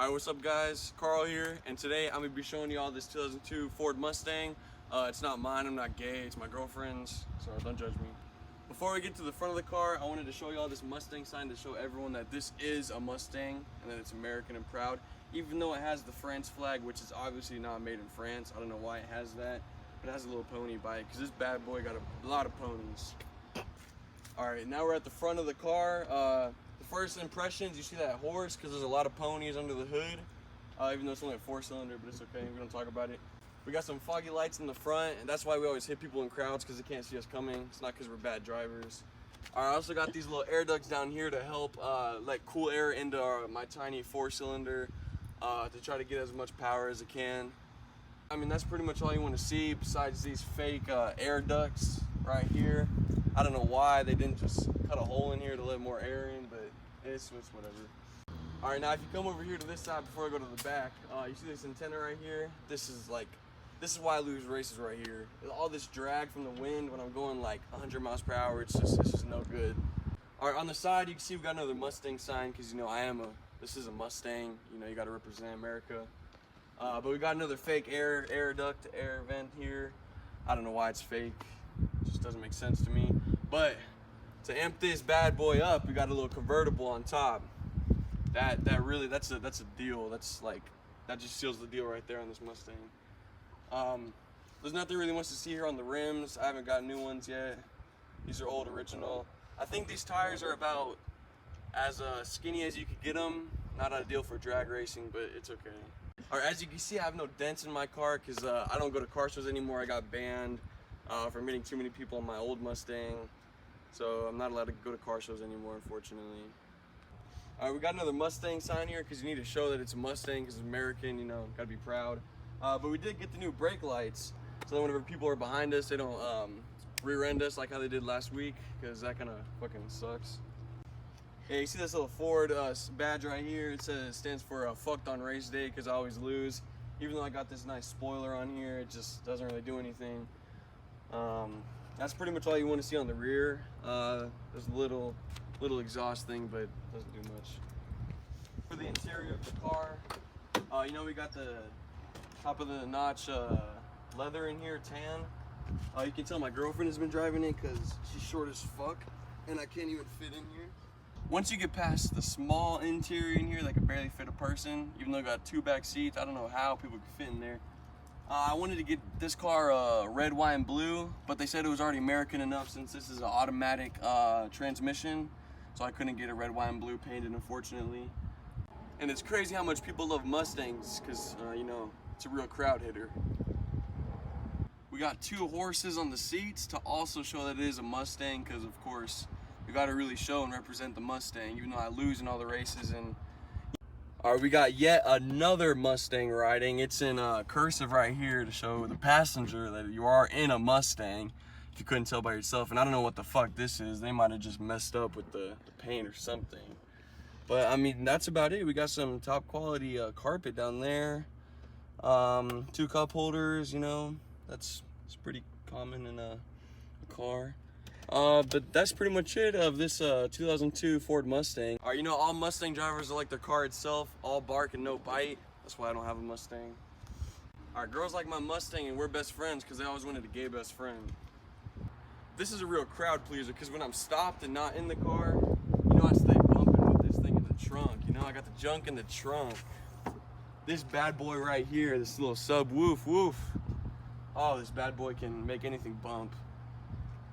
Alright, what's up guys? Carl here, and today I'm going to be showing you all this 2002 Ford Mustang. It's not mine, I'm not gay, it's my girlfriend's, so don't judge me. Before we get to the front of the car, I wanted to show you all this Mustang sign to show everyone that this is a Mustang and that it's American and proud. Even though it has the France flag, which is obviously not made in France. I don't know why it has that, but it has a little pony by it, because this bad boy got a lot of ponies. Alright, now we're at the front of the car. The first impressions, you see that horse, because there's a lot of ponies under the hood. Even though it's only a 4-cylinder, but it's okay, we don't talk about it. We got some foggy lights in the front, and that's why we always hit people in crowds, because they can't see us coming. It's not because we're bad drivers. Alright, I also got these little air ducts down here to help let cool air into my tiny 4-cylinder to try to get as much power as it can. I mean, that's pretty much all you want to see besides these fake air ducts right here. I don't know why they didn't just cut a hole in here to let more air in, but it's whatever. Alright, now if you come over here to this side before I go to the back, you see this antenna right here? This is why I lose races right here. All this drag from the wind when I'm going like 100 miles per hour, it's just no good. Alright, on the side you can see we got another Mustang sign, because you know this is a Mustang, you know, you got to represent America. But we got another fake air duct, air vent here. I don't know why it's fake. It just doesn't make sense to me. But to amp this bad boy up, we got a little convertible on top. That's a deal. That just seals the deal right there on this Mustang. There's nothing really much to see here on the rims. I haven't got new ones yet. These are old original. I think these tires are about as skinny as you could get them. Not ideal for drag racing, but it's okay. Alright, as you can see, I have no dents in my car because I don't go to car shows anymore. I got banned for meeting too many people on my old Mustang. So I'm not allowed to go to car shows anymore, unfortunately. Alright, we got another Mustang sign here because you need to show that it's a Mustang because it's American, you know, gotta be proud. But we did get the new brake lights, so that whenever people are behind us, they don't rear-end us like how they did last week, because that kind of fucking sucks. Yeah, you see this little Ford badge right here? It stands for fucked on race day, because I always lose. Even though I got this nice spoiler on here, it just doesn't really do anything. That's pretty much all you want to see on the rear. There's a little exhaust thing, but it doesn't do much. For the interior of the car, you know, we got the top of the notch leather in here, tan. You can tell my girlfriend has been driving it because she's short as fuck, and I can't even fit in here. Once you get past the small interior in here that could barely fit a person, even though it got 2 back seats, I don't know how people could fit in there. I wanted to get this car red, white, and blue, but they said it was already American enough since this is an automatic transmission, so I couldn't get a red, white, and blue painted, unfortunately. And it's crazy how much people love Mustangs, because, you know, it's a real crowd hitter. We got 2 horses on the seats to also show that it is a Mustang, because, of course, you got to really show and represent the Mustang, even though I lose in all the races. And alright, we got yet another Mustang riding. It's in cursive right here to show the passenger that you are in a Mustang, if you couldn't tell by yourself. And I don't know what the fuck this is. They might have just messed up with the paint or something. But I mean, that's about it. We got some top quality carpet down there. 2 cup holders, you know, it's pretty common in a car. But that's pretty much it of this 2002 Ford Mustang. Alright, you know, all Mustang drivers are like their car itself, all bark and no bite. That's why I don't have a Mustang. Alright, girls like my Mustang and we're best friends because they always wanted a gay best friend. This is a real crowd pleaser because when I'm stopped and not in the car, you know, I stay bumping with this thing in the trunk. You know, I got the junk in the trunk. This bad boy right here, this little sub woof woof. Oh, this bad boy can make anything bump.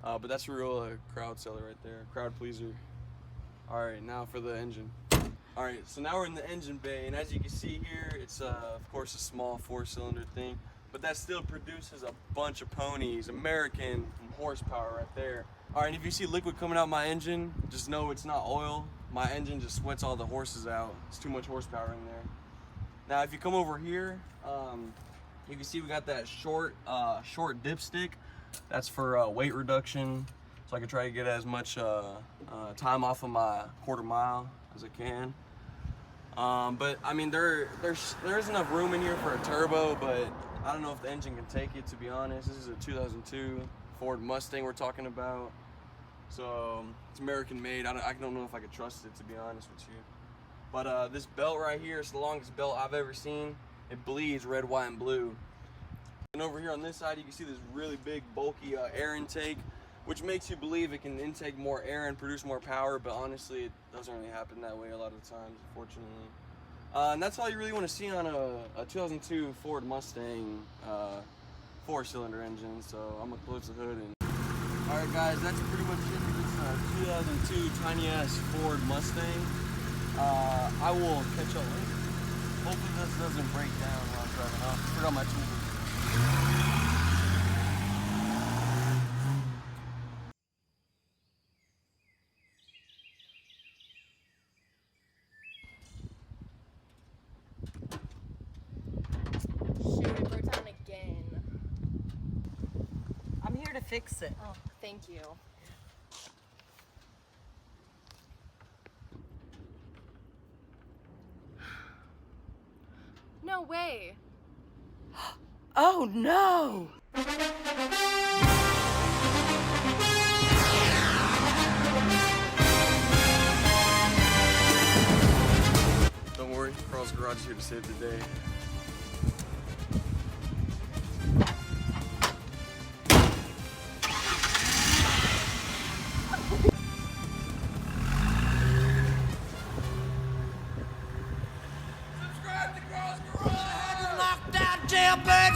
But that's a real crowd seller right there, crowd pleaser. Alright, now for the engine. Alright, so now we're in the engine bay, and as you can see here, it's of course a small 4-cylinder thing, but that still produces a bunch of ponies, American horsepower right there. Alright, and if you see liquid coming out my engine, just know it's not oil. My engine just sweats all the horses out. It's too much horsepower in there. Now if you come over here, you can see we got that short dipstick. That's for weight reduction, so I can try to get as much time off of my quarter mile as I can. But I mean, there is enough room in here for a turbo, but I don't know if the engine can take it, to be honest. This is a 2002 Ford Mustang we're talking about, so it's American made. I don't know if I could trust it, to be honest with you. But this belt right here is the longest belt I've ever seen. It bleeds red, white, and blue. And over here on this side, you can see this really big, bulky air intake, which makes you believe it can intake more air and produce more power, but honestly, it doesn't really happen that way a lot of the times, unfortunately. And that's all you really want to see on a 2002 Ford Mustang 4-cylinder engine. So I'm gonna close the hood and. All right, guys, that's pretty much it for this 2002 tiny ass Ford Mustang. I will catch y'all later. Hopefully this doesn't break down while I'm driving off. Forgot my tools. Shoot, it broke down again. I'm here to fix it. Oh, thank you. No way. Oh no! Don't worry, Carl's Garage is here to save the day. Jailbird